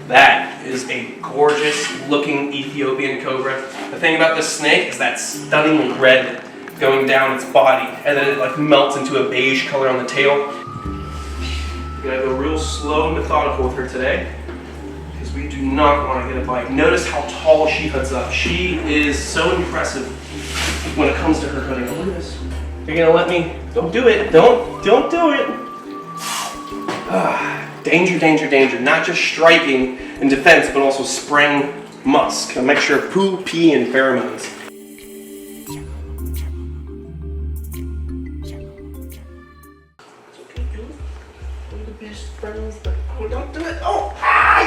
That is a gorgeous looking Ethiopian cobra. The thing about this snake is that stunning red going down its body, and then it like melts into a beige color on the tail. We're gonna go real slow and methodical with her today, because we do not want to get a bite. Notice how tall she hoods up. She is so impressive when it comes to her hooding. Look at this. You're gonna let me? Don't do it. Don't do it. Danger, danger, danger. Not just striking in defense, but also spraying musk, a mixture of poo, pee, and pheromones. It's okay, dude. We're the best friends. Oh, don't do it. Oh,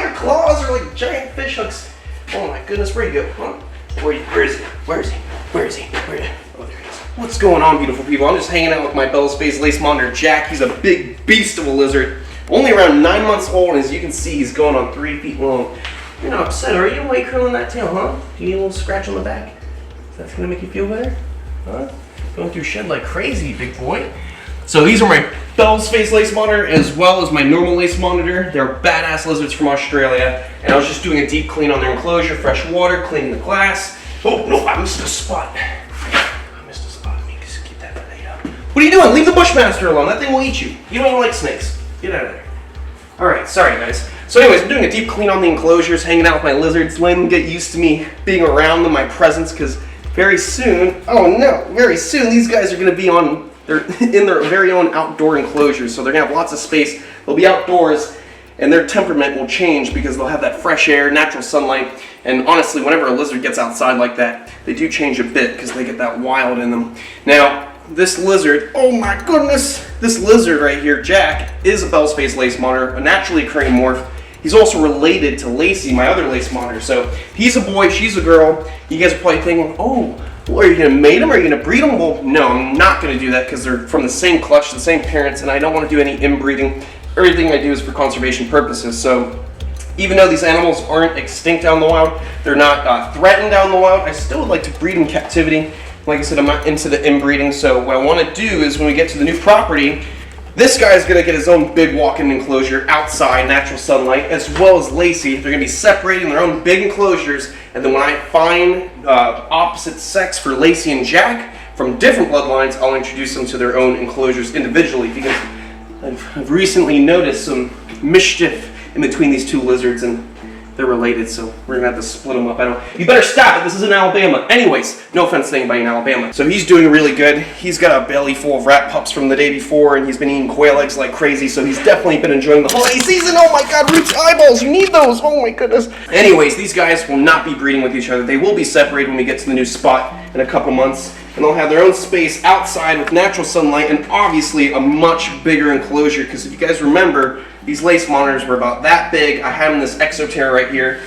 your claws are like giant fish hooks. Oh my goodness, where you go? Huh? Where is he? Where is he? Where is he? Oh, there he is. What's going on, beautiful people? I'm just hanging out with my Bell's Face Lace Monitor, Jack. He's a big beast of a lizard. Only around 9 months old, and as you can see, he's going on 3 feet long. You're not upset, are you? Why are you curling that tail, huh? Do you need a little scratch on the back? That's gonna make you feel better? Huh? Going through shed like crazy, big boy. So these are my Bell's Face Lace Monitor as well as my normal lace monitor. They're badass lizards from Australia. And I was just doing a deep clean on their enclosure, fresh water, cleaning the glass. Oh no, I missed a spot. I missed a spot. Let me just keep that later. What are you doing? Leave the Bushmaster alone. That thing will eat you. You don't even like snakes. Get out of there. Alright, sorry guys. So anyways, I'm doing a deep clean on the enclosures, hanging out with my lizards, letting them get used to me being around them, my presence, because very soon, very soon these guys are going to be in their very own outdoor enclosures. So they're going to have lots of space, they'll be outdoors, and their temperament will change because they'll have that fresh air, natural sunlight, and honestly, whenever a lizard gets outside like that, they do change a bit because they get that wild in them. Now, this lizard, oh my goodness, this lizard right here, Jack, is a Bell's Face Lace Monitor, a naturally occurring morph. He's also related to Lacey, my other lace monitor. So he's a boy, she's a girl. You guys are probably thinking, oh, well, are you gonna mate them? Are you gonna breed them? Well, no, I'm not gonna do that because they're from the same clutch, the same parents, and I don't want to do any inbreeding. Everything I do is for conservation purposes. So even though these animals aren't extinct down the wild, they're not threatened down the wild, I still would like to breed in captivity. Like I said, I'm not into the inbreeding, so what I want to do is when we get to the new property, this guy's going to get his own big walk-in enclosure outside, natural sunlight, as well as Lacey. They're going to be separating their own big enclosures, and then when I find opposite sex for Lacey and Jack from different bloodlines, I'll introduce them to their own enclosures individually, because I've recently noticed some mischief in between these two lizards, and they're related, so we're gonna have to split them up. You better stop it, this is in Alabama. Anyways, no offense to anybody in Alabama. So he's doing really good. He's got a belly full of rat pups from the day before, and he's been eating quail eggs like crazy, so he's definitely been enjoying the holiday season. Oh my god, Root's eyeballs, you need those, oh my goodness. Anyways, these guys will not be breeding with each other. They will be separated when we get to the new spot in a couple months, and they'll have their own space outside with natural sunlight, and obviously a much bigger enclosure, because if you guys remember, these lace monitors were about that big. I had them in this Exoterra right here.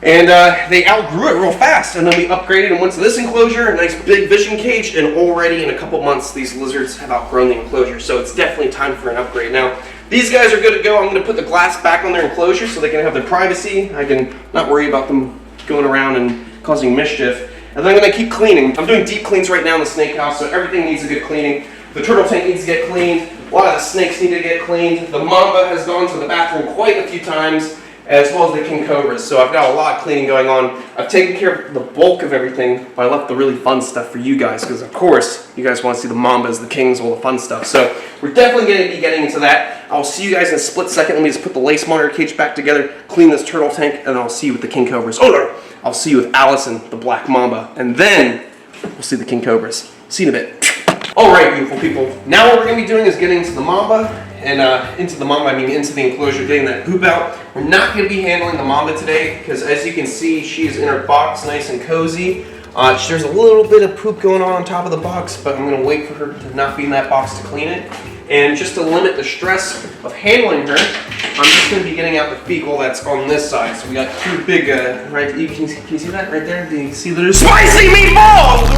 And they outgrew it real fast. And then we upgraded and went to this enclosure, a nice big vision cage. And already in a couple months, these lizards have outgrown the enclosure. So it's definitely time for an upgrade. Now, these guys are good to go. I'm going to put the glass back on their enclosure so they can have their privacy. I can not worry about them going around and causing mischief. And then I'm going to keep cleaning. I'm doing deep cleans right now in the snake house, so everything needs a good cleaning. The turtle tank needs to get cleaned. A lot of the snakes need to get cleaned. The mamba has gone to the bathroom quite a few times, as well as the king cobras. So I've got a lot of cleaning going on. I've taken care of the bulk of everything, but I left the really fun stuff for you guys, because of course, you guys want to see the mambas, the kings, all the fun stuff. So we're definitely going to be getting into that. I'll see you guys in a split second. Let me just put the lace monitor cage back together, clean this turtle tank, and then I'll see you with the king cobras. Oh no! I'll see you with Allison, the black mamba, and then we'll see the king cobras. See you in a bit. Alright, beautiful people, now what we're going to be doing is getting into the mamba, and into the enclosure, getting that poop out. We're not going to be handling the mamba today, because as you can see, she's in her box, nice and cozy. There's a little bit of poop going on top of the box, but I'm going to wait for her to not be in that box to clean it. And just to limit the stress of handling her, I'm just going to be getting out the fecal that's on this side. So we got two big, right, can you see that right there? Do you see the spicy meatballs?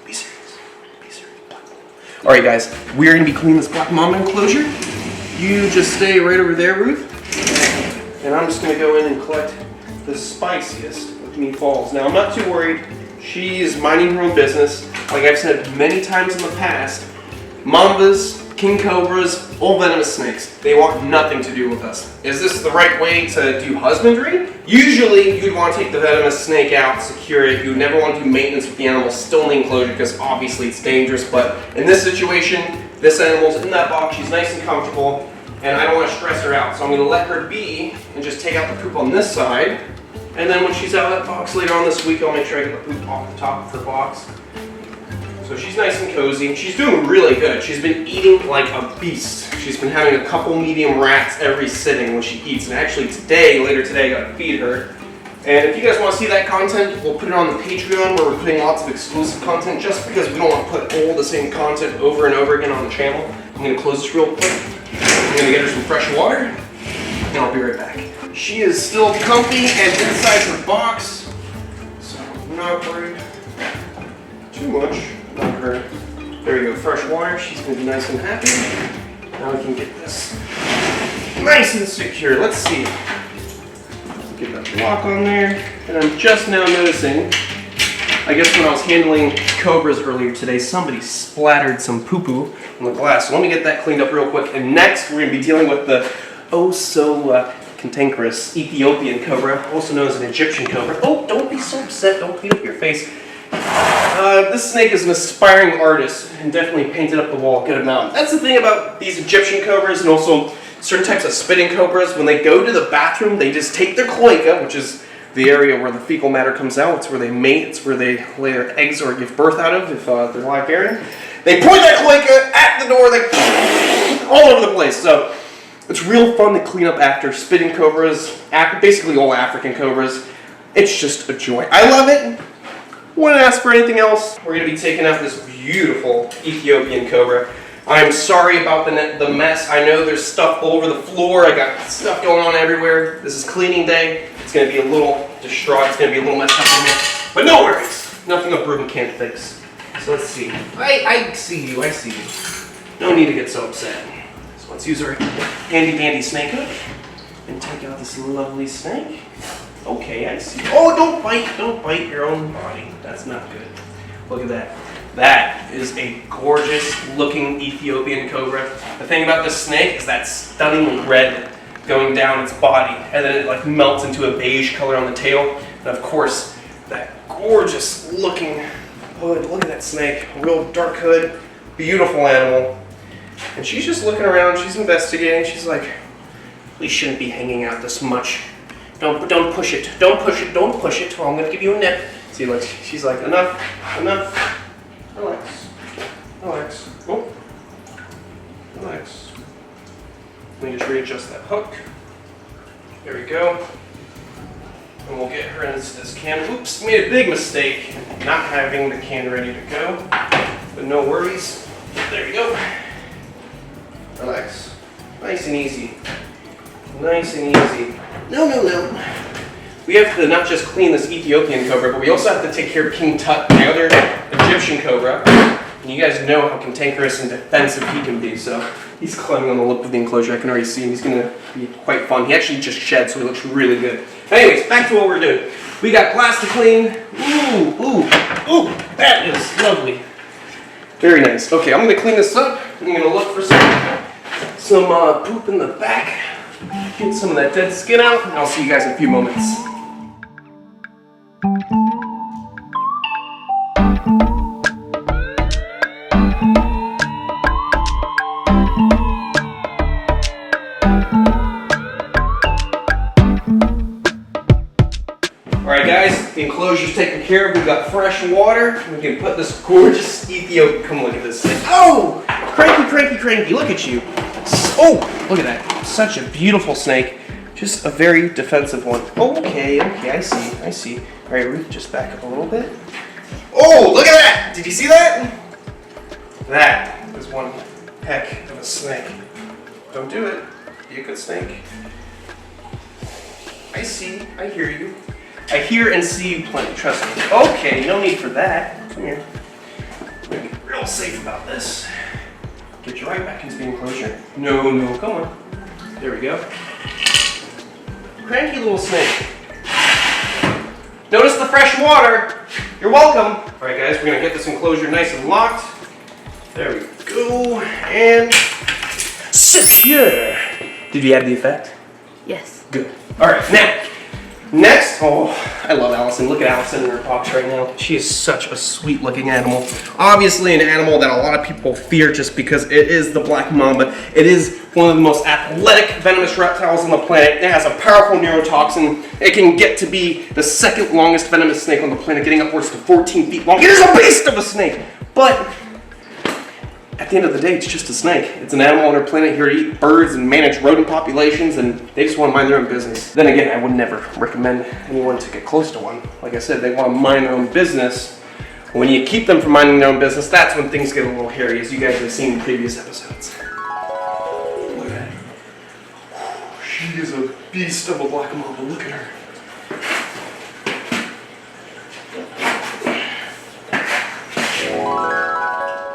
Be serious. Be serious. Alright guys, we're going to be cleaning this black mamba enclosure. You just stay right over there, Ruth. And I'm just going to go in and collect the spiciest of meatballs. Now I'm not too worried. She's minding her own business. Like I've said many times in the past, mambas king cobras, all venomous snakes. They want nothing to do with us. Is this the right way to do husbandry? Usually, you'd want to take the venomous snake out, secure it. You'd never want to do maintenance with the animal still in the enclosure because obviously it's dangerous. But in this situation, this animal's in that box. She's nice and comfortable, and I don't want to stress her out. So I'm going to let her be and just take out the poop on this side. And then when she's out of that box later on this week, I'll make sure I get the poop off the top of her box. So she's nice and cozy. She's doing really good. She's been eating like a beast. She's been having a couple medium rats every sitting when she eats. And actually today, later today, I got to feed her. And if you guys want to see that content, we'll put it on the Patreon where we're putting lots of exclusive content just because we don't want to put all the same content over and over again on the channel. I'm going to close this real quick. I'm going to get her some fresh water, and I'll be right back. She is still comfy and inside her box, so I'm not worried too much about her. There you go, fresh water. She's going to be nice and happy. Now we can get this nice and secure. Let's see. Get that lock on there. And I'm just now noticing, I guess when I was handling cobras earlier today, somebody splattered some poo-poo on the glass. So let me get that cleaned up real quick. And next, we're going to be dealing with the cantankerous Ethiopian cobra, also known as an Egyptian cobra. Oh, don't be so upset. Don't clean up your face. This snake is an aspiring artist and definitely painted up the wall a good amount. That's the thing about these Egyptian cobras and also certain types of spitting cobras. When they go to the bathroom, they just take their cloaca, which is the area where the fecal matter comes out. It's where they mate. It's where they lay their eggs or give birth out of if they're live bearing. They point that cloaca at the door. They all over the place. So it's real fun to clean up after spitting cobras, basically all African cobras. It's just a joy. I love it. Wouldn't ask for anything else. We're going to be taking out this beautiful Ethiopian cobra. I'm sorry about the mess. I know there's stuff all over the floor. I got stuff going on everywhere. This is cleaning day. It's going to be a little distraught. It's going to be a little messed up in here. But no worries. Nothing a broom can't fix. So let's see. I see you. I see you. No need to get so upset. So let's use our handy dandy snake hook and take out this lovely snake. Okay, I see. Oh, don't bite your own body. That's not good. Look at that. That is a gorgeous looking Ethiopian cobra. The thing about this snake is that stunning red going down its body, and then it like melts into a beige color on the tail. And of course, that gorgeous looking hood. Look at that snake. A real dark hood. Beautiful animal. And she's just looking around. She's investigating. She's like, we shouldn't be hanging out this much. Don't push it. Don't push it. Don't push it. Or I'm gonna give you a nip. See, look. She's like, enough. Enough. Relax. Relax. Oh. Relax. Let me just readjust that hook. There we go. And we'll get her into this can. Oops, made a big mistake not having the can ready to go. But no worries. There you go. Relax. Nice and easy. Nice and easy. No. We have to not just clean this Ethiopian cobra, but we also have to take care of King Tut, the other Egyptian cobra. And you guys know how cantankerous and defensive he can be, so he's climbing on the lip of the enclosure. I can already see him. He's going to be quite fun. He actually just shed, so he looks really good. Anyways, back to what we're doing. We got glass to clean. Ooh, that is lovely. Very nice. Okay, I'm going to clean this up. I'm going to look for some poop in the back. Get some of that dead skin out, and I'll see you guys in a few moments. Alright guys, the enclosure's taken care of. We've got fresh water. We can put this gorgeous Ethiopian, come look at this thing. Oh! Cranky, look at you. Oh, look at that. Such a beautiful snake. Just a very defensive one. Okay, I see. All right, Ruth, just back up a little bit. Oh, look at that! Did you see that? That is one heck of a snake. Don't do it. Be a good snake. I see, I hear you. I hear and see you plenty, trust me. Okay, no need for that. Come here. I'm gonna be real safe about this. Get you right back into the enclosure. No, come on. There we go. Cranky little snake. Notice the fresh water. You're welcome. All right, guys, we're gonna get this enclosure nice and locked. There we go. And Monsieur. Did you add the effect? Yes. Good. All right, now, next, oh, I love Allison. Look at Allison in her box right now. She is such a sweet looking animal. Obviously an animal that a lot of people fear just because it is the black mamba. It is one of the most athletic venomous reptiles on the planet. It has a powerful neurotoxin. It can get to be the second longest venomous snake on the planet, getting upwards to 14 feet long. It is a beast of a snake, but at the end of the day, it's just a snake. It's an animal on our planet here to eat birds and manage rodent populations, and they just want to mind their own business. Then again, I would never recommend anyone to get close to one. Like I said, they want to mind their own business. When you keep them from minding their own business, that's when things get a little hairy, as you guys have seen in previous episodes. Look at her. She is a beast of a black mamba. Look at her.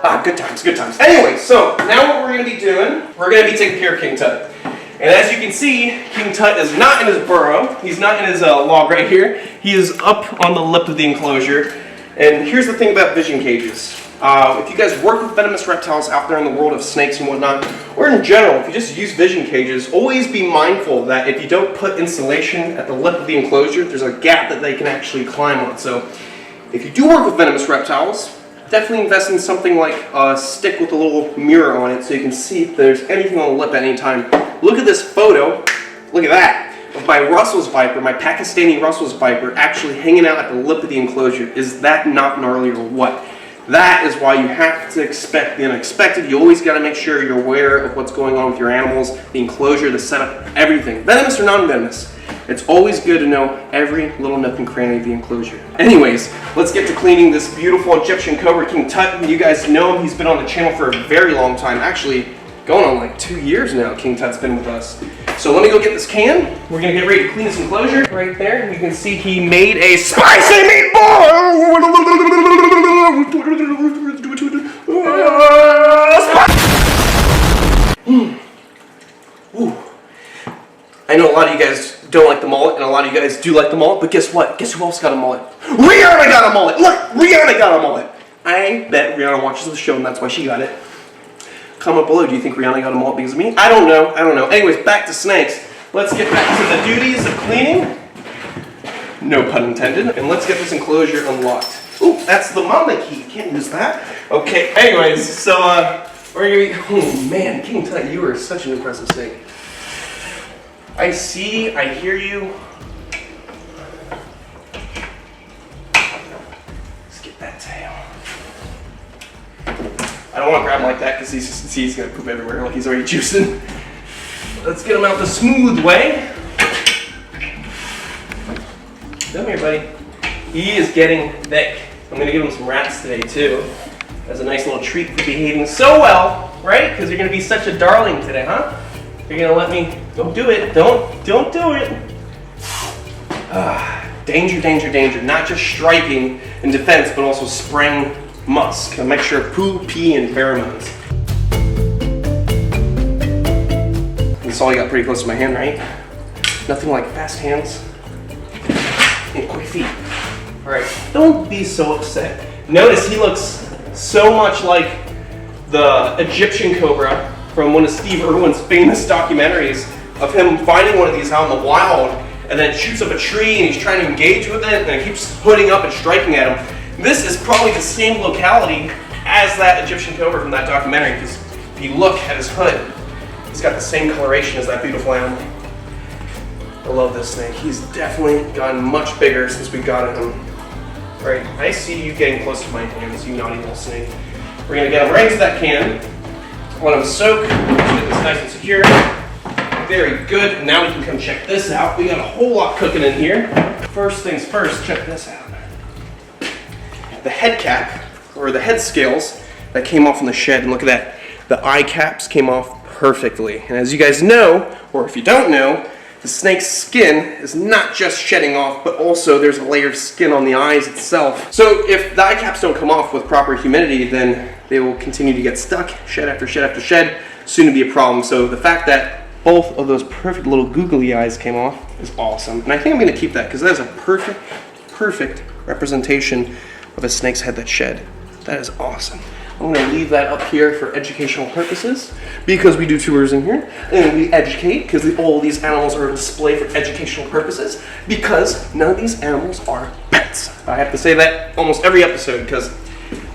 Ah, good times, good times. Anyway, so now what we're going to be doing, we're going to be taking care of King Tut. And as you can see, King Tut is not in his burrow. He's not in his log right here. He is up on the lip of the enclosure. And here's the thing about vision cages. If you guys work with venomous reptiles out there in the world of snakes and whatnot, or in general, if you just use vision cages, always be mindful that if you don't put insulation at the lip of the enclosure, there's a gap that they can actually climb on. So if you do work with venomous reptiles, definitely invest in something like a stick with a little mirror on it so you can see if there's anything on the lip at any time. Look at this photo. Look at that. Of my Russell's viper, my Pakistani Russell's viper, actually hanging out at the lip of the enclosure. Is that not gnarly or what? That is why you have to expect the unexpected. You always got to make sure you're aware of what's going on with your animals, the enclosure, the setup, everything. Venomous or non-venomous. It's always good to know every little nook and cranny of the enclosure. Anyways, let's get to cleaning this beautiful Egyptian Cobra, King Tut. You guys know him. He's been on the channel for a very long time. Actually, going on like 2 years now, King Tut's been with us. So let me go get this can. We're going to get ready to clean this enclosure right there. You can see he made a spicy meatball. Ooh. I know a lot of you guys don't like the mullet, and a lot of you guys do like the mullet, but guess what? Guess who else got a mullet? Rihanna got a mullet! Look, Rihanna got a mullet! I bet Rihanna watches the show, and that's why she got it. Comment below, do you think Rihanna got a mullet because of me? I don't know, I don't know. Anyways, back to snakes. Let's get back to the duties of cleaning. No pun intended. And let's get this enclosure unlocked. Ooh, that's the mamba key. Can't use that. Okay, anyways, so we're gonna be, oh man, King Tut, you are such an impressive snake. I see, I hear you. Let's get that tail. I don't want to grab him like that because he's going to poop everywhere like he's already juicing. Let's get him out the smooth way. Come here, buddy. He is getting thick. I'm going to give him some rats today too. As a nice little treat for behaving so well, right? Because you're going to be such a darling today, huh? You're gonna let me, don't do it, don't do it. Danger, danger, danger. Not just striking in defense, but also spraying musk, a mixture of poo, pee, and pheromones. This all got pretty close to my hand, right? Nothing like fast hands and quick feet. All right, don't be so upset. Notice he looks so much like the Egyptian Cobra from one of Steve Irwin's famous documentaries of him finding one of these out in the wild, and then it shoots up a tree and he's trying to engage with it and it keeps hooding up and striking at him. This is probably the same locality as that Egyptian Cobra from that documentary, because if you look at his hood, he's got the same coloration as that beautiful animal. I love this snake. He's definitely gotten much bigger since we got him. All right, I see you getting close to my hands, you naughty little snake. We're gonna get him right into that can. Let him soak, get this nice and secure. Very good. Now we can come check this out. We got a whole lot cooking in here. First things first, check this out. The head cap, or the head scales that came off in the shed, and look at that. The eye caps came off perfectly. And as you guys know, or if you don't know, the snake's skin is not just shedding off, but also there's a layer of skin on the eyes itself. So if the eye caps don't come off with proper humidity, then they will continue to get stuck, shed after shed after shed, soon to be a problem. So the fact that both of those perfect little googly eyes came off is awesome. And I think I'm gonna keep that because that is a perfect representation of a snake's head that's shed. That is awesome. I'm going to leave that up here for educational purposes because we do tours in here and we educate because all these animals are displayed for educational purposes because none of these animals are pets. I have to say that almost every episode because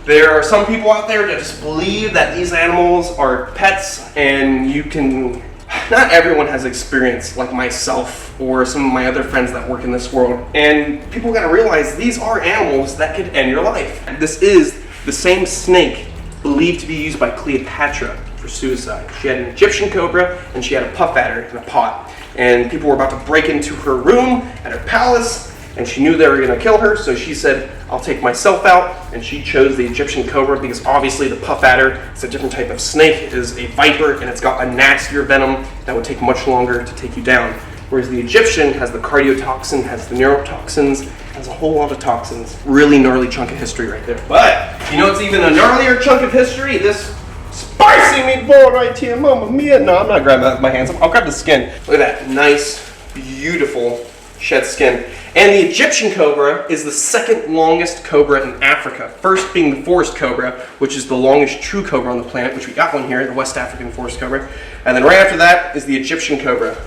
there are some people out there that just believe that these animals are pets, and you can... Not everyone has experience like myself or some of my other friends that work in this world, and people gotta realize these are animals that could end your life. This is the same snake believed to be used by Cleopatra for suicide. She had an Egyptian cobra and she had a puff adder in a pot, and people were about to break into her room at her palace, and she knew they were going to kill her, so she said, I'll take myself out, and she chose the Egyptian cobra because obviously the puff adder is a different type of snake. It is a viper, and it's got a nastier venom that would take much longer to take you down. Whereas the Egyptian has the cardiotoxin, has the neurotoxins, has a whole lot of toxins. Really gnarly chunk of history right there. But, you know what's even a gnarlier chunk of history? This spicy meatball right here, mamma mia. No, I'm not grabbing that with my hands. I'll grab the skin. Look at that nice, beautiful shed skin. And the Egyptian cobra is the second longest cobra in Africa. First being the forest cobra, which is the longest true cobra on the planet, which we got one here, the West African forest cobra. And then right after that is the Egyptian cobra.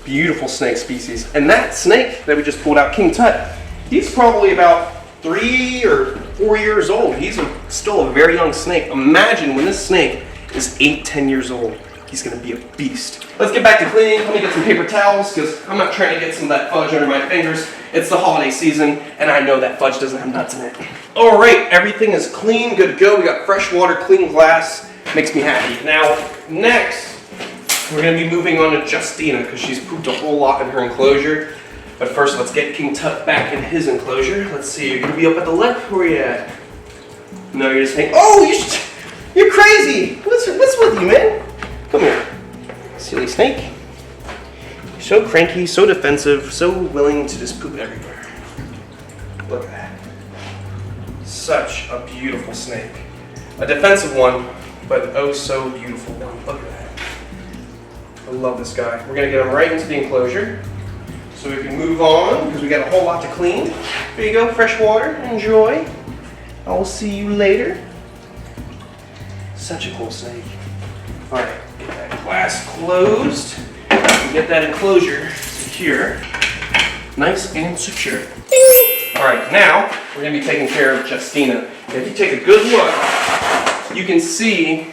Beautiful snake species. And that snake that we just pulled out, King Tut, he's probably about 3 or 4 years old. He's still a very young snake. Imagine when this snake is 8, 10 years old. He's gonna be a beast. Let's get back to cleaning. Let me get some paper towels because I'm not trying to get some of that fudge under my fingers. It's the holiday season and I know that fudge doesn't have nuts in it. All right, everything is clean, good to go. We got fresh water, clean glass. Makes me happy. Now, next, we're gonna be moving on to Justina because she's pooped a whole lot in her enclosure. But first, let's get King Tut back in his enclosure. Let's see, you're gonna be up at the left? Where are you at? No, you're just hanging. Oh, you're crazy. What's with you, man? Come here, silly snake. You're so cranky, so defensive, so willing to just poop everywhere. Look at that. Such a beautiful snake. A defensive one, but oh so beautiful one. Look at that. I love this guy. We're gonna get him right into the enclosure so we can move on because we got a whole lot to clean. There you go, fresh water, enjoy. I will see you later. Such a cool snake. All right. Get that glass closed and get that enclosure secure. Nice and secure. All right, now we're gonna be taking care of Justina. If you take a good look, you can see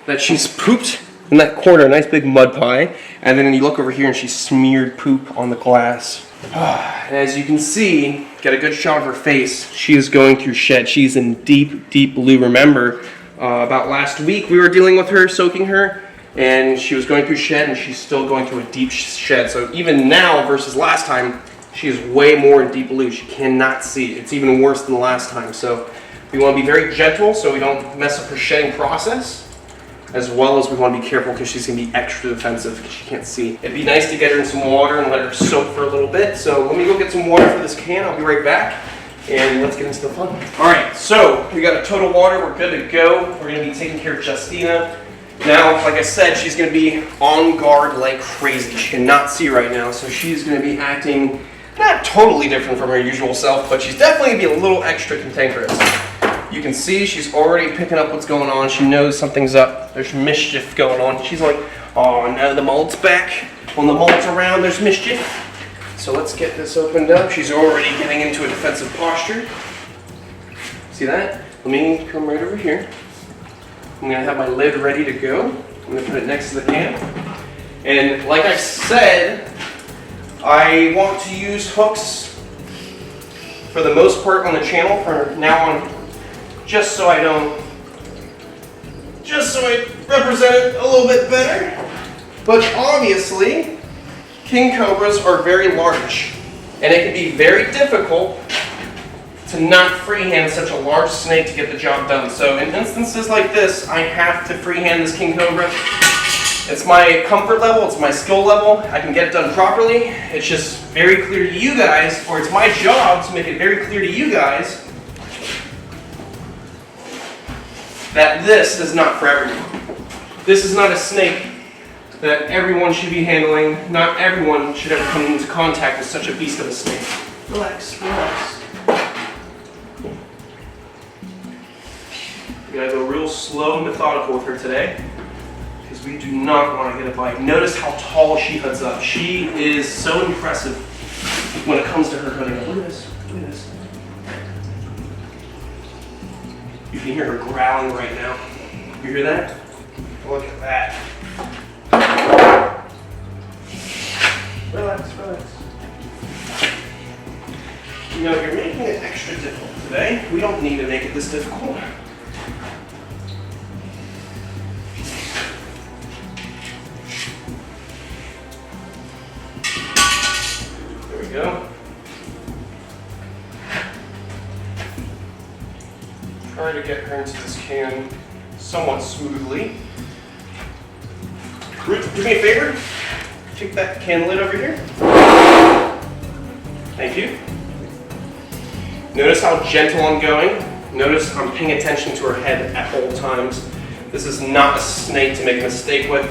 that she's pooped in that corner, a nice big mud pie. And then you look over here and she smeared poop on the glass. And as you can see, get a good shot of her face. She is going through shed. She's in deep, deep blue. Remember, about last week we were dealing with her, soaking her. And she was going through shed, and she's still going through a deep shed. So even now versus last time, she is way more in deep blue. She cannot see. It's even worse than the last time. So we want to be very gentle so we don't mess up her shedding process, as well as we want to be careful because she's going to be extra defensive because she can't see. It'd be nice to get her in some water and let her soak for a little bit. So let me go get some water for this can. I'll be right back. And let's get into the fun. All right, so we got a total water. We're good to go. We're going to be taking care of Justina. Now, like I said, she's going to be on guard like crazy. She cannot see right now, so she's going to be acting not totally different from her usual self, but she's definitely going to be a little extra cantankerous. You can see she's already picking up what's going on. She knows something's up. There's mischief going on. She's like, oh, now the mold's back. When the mold's around, there's mischief. So let's get this opened up. She's already getting into a defensive posture. See that? Let me come right over here. I'm gonna have my lid ready to go. I'm gonna put it next to the can. And like I said, I want to use hooks for the most part on the channel from now on, just so I represent it a little bit better. But obviously, king cobras are very large, and it can be very difficult to not freehand such a large snake to get the job done. So in instances like this, I have to freehand this king cobra. It's my comfort level, it's my skill level. I can get it done properly. It's just very clear to you guys, or it's my job to make it very clear to you guys that this is not for everyone. This is not a snake that everyone should be handling. Not everyone should ever come into contact with such a beast of a snake. Relax, relax. You gotta go real slow and methodical with her today because we do not want to get a bite. Notice how tall she huts up. She is so impressive when it comes to her hunting. Look at this. Look at this. You can hear her growling right now. You hear that? Look at that. Relax, relax. You know, you're making it extra difficult today. We don't need to make it this difficult. There we go. Try to get her into this can somewhat smoothly. Do me a favor. Take that can lid over here. Thank you. Notice how gentle I'm going. Notice I'm paying attention to her head at all times. This is not a snake to make a mistake with.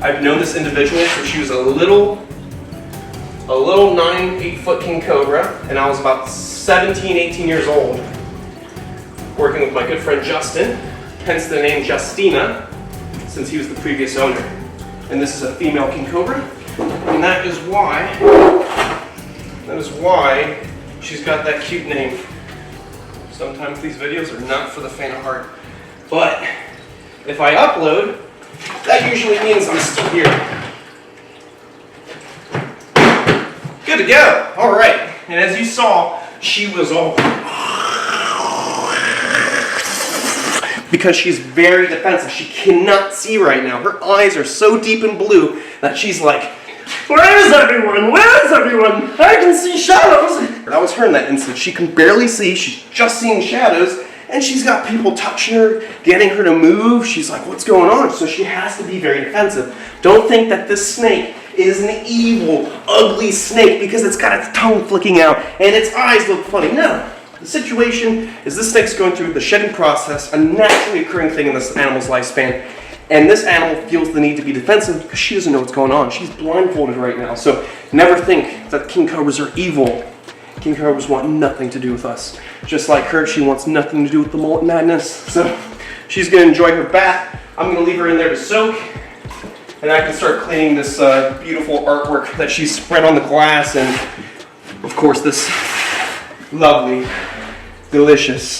I've known this individual since she was a little 8-foot king cobra, and I was about 17, 18 years old, working with my good friend Justin, hence the name Justina, since he was the previous owner. And this is a female king cobra, and that is why she's got that cute name. Sometimes these videos are not for the faint of heart, but if I upload, that usually means I'm still here. Good to go. All right, and as you saw, she was all because she's very defensive. She cannot see right now. Her eyes are so deep in blue that she's like, where is everyone? Where is everyone? I can see shadows. That was her in that instant. She can barely see. She's just seeing shadows, and she's got people touching her, getting her to move. She's like, what's going on? So she has to be very defensive. Don't think that this snake is an evil, ugly snake because it's got its tongue flicking out and its eyes look funny. No. The situation is this snake's going through the shedding process, a naturally occurring thing in this animal's lifespan, and this animal feels the need to be defensive because she doesn't know what's going on. She's blindfolded right now, so never think that king cobras are evil. King cobras want nothing to do with us. Just like her, she wants nothing to do with the mullet madness. So she's going to enjoy her bath. I'm going to leave her in there to soak, and I can start cleaning this beautiful artwork that she's spread on the glass, and of course this lovely, delicious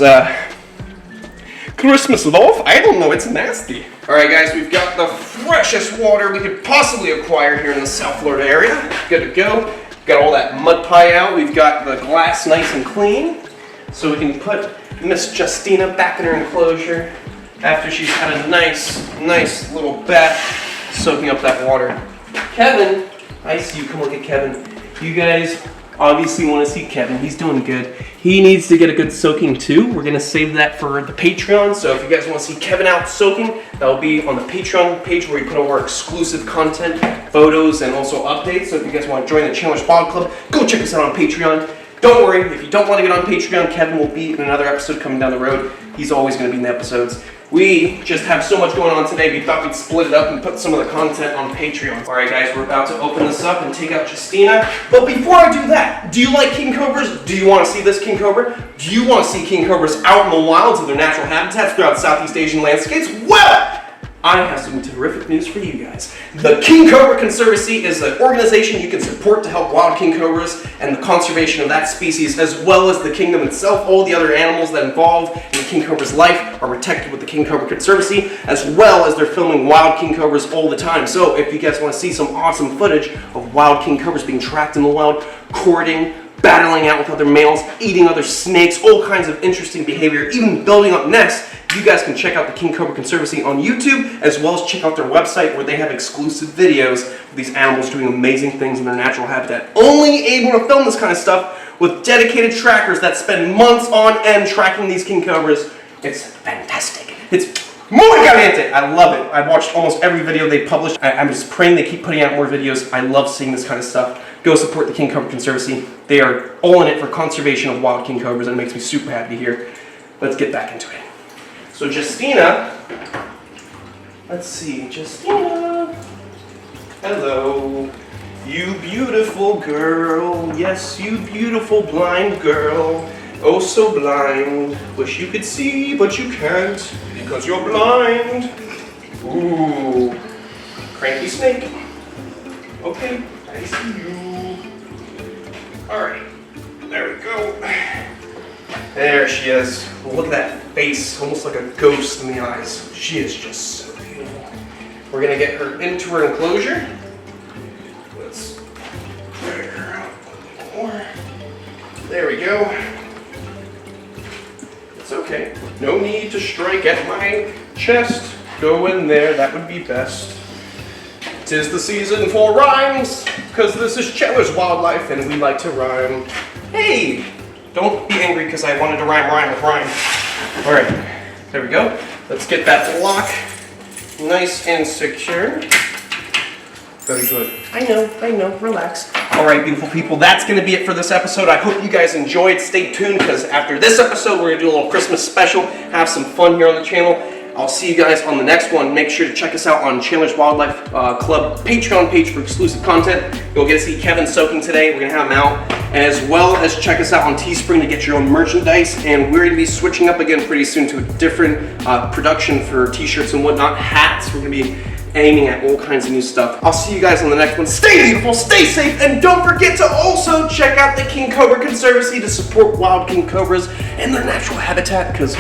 Christmas loaf. I don't know, it's nasty. All right, guys, we've got the freshest water we could possibly acquire here in the South Florida area. Good to go. We've got all that mud pie out. We've got the glass nice and clean. So we can put Miss Justina back in her enclosure after she's had a nice little bath soaking up that water. Kevin, I see you. Come look at Kevin. You guys obviously want to see Kevin. He's doing good. He needs to get a good soaking too. We're going to save that for the Patreon. So if you guys want to see Kevin out soaking, that'll be on the Patreon page where we put all our exclusive content, photos, and also updates. So if you guys want to join the Chandler Spot Club, go check us out on Patreon. Don't worry, if you don't want to get on Patreon, Kevin will be in another episode coming down the road. He's always going to be in the episodes. We just have so much going on today, we thought we'd split it up and put some of the content on Patreon. All right, guys, we're about to open this up and take out Justina. But before I do that, do you like king cobras? Do you want to see this king cobra? Do you want to see king cobras out in the wilds of their natural habitats throughout Southeast Asian landscapes? Well, I have some terrific news for you guys. The King Cobra Conservancy is an organization you can support to help wild king cobras and the conservation of that species, as well as the kingdom itself. All the other animals that involve in the king cobra's life are protected with the King Cobra Conservancy, as well as they're filming wild king cobras all the time. So if you guys want to see some awesome footage of wild king cobras being trapped in the wild, courting, battling out with other males, eating other snakes, all kinds of interesting behavior, even building up nests, you guys can check out the King Cobra Conservancy on YouTube, as well as check out their website where they have exclusive videos of these animals doing amazing things in their natural habitat. Only able to film this kind of stuff with dedicated trackers that spend months on end tracking these king cobras. It's fantastic. It's muy caliente. I love it. I've watched almost every video they published. I'm just praying they keep putting out more videos. I love seeing this kind of stuff. Go support the King Cobra Conservancy. They are all in it for conservation of wild king cobras, and it makes me super happy to hear. Let's get back into it. So Justina, let's see, Justina, hello, you beautiful girl, yes, you beautiful blind girl, Oh so blind. Wish you could see, but you can't because you're blind. Ooh. Cranky snake. Okay, I see you. Alright, there we go. There she is. Look at that face, almost like a ghost in the eyes. She is just so beautiful. We're gonna get her into her enclosure. Let's drag her out a little more. There we go. It's okay. No need to strike at my chest. Go in there, that would be best. 'Tis the season for rhymes, because this is Chandler's Wildlife and we like to rhyme. Hey! Don't be angry because I wanted to rhyme with rhyme. Alright, there we go. Let's get that lock nice and secure. Very good. I know, relax. Alright, beautiful people, that's going to be it for this episode. I hope you guys enjoyed. Stay tuned because after this episode, we're going to do a little Christmas special, have some fun here on the channel. I'll see you guys on the next one. Make sure to check us out on Chandler's Wildlife Club Patreon page for exclusive content. You'll get to see Kevin soaking today. We're going to have him out. As well as check us out on Teespring to get your own merchandise. And we're going to be switching up again pretty soon to a different production for t-shirts and whatnot. Hats. We're going to be aiming at all kinds of new stuff. I'll see you guys on the next one. Stay beautiful, stay safe, and don't forget to also check out the King Cobra Conservancy to support wild king cobras and their natural habitat, because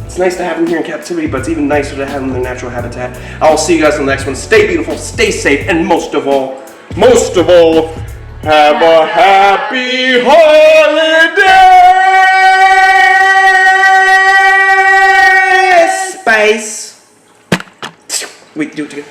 it's nice to have them here in captivity, but it's even nicer to have them in their natural habitat. I'll see you guys on the next one. Stay beautiful, stay safe, and most of all, have a happy holiday! Space. Wait, do it again.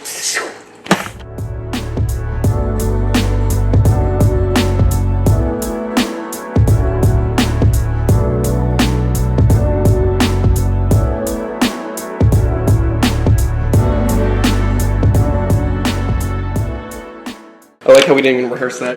I like how we didn't even rehearse that.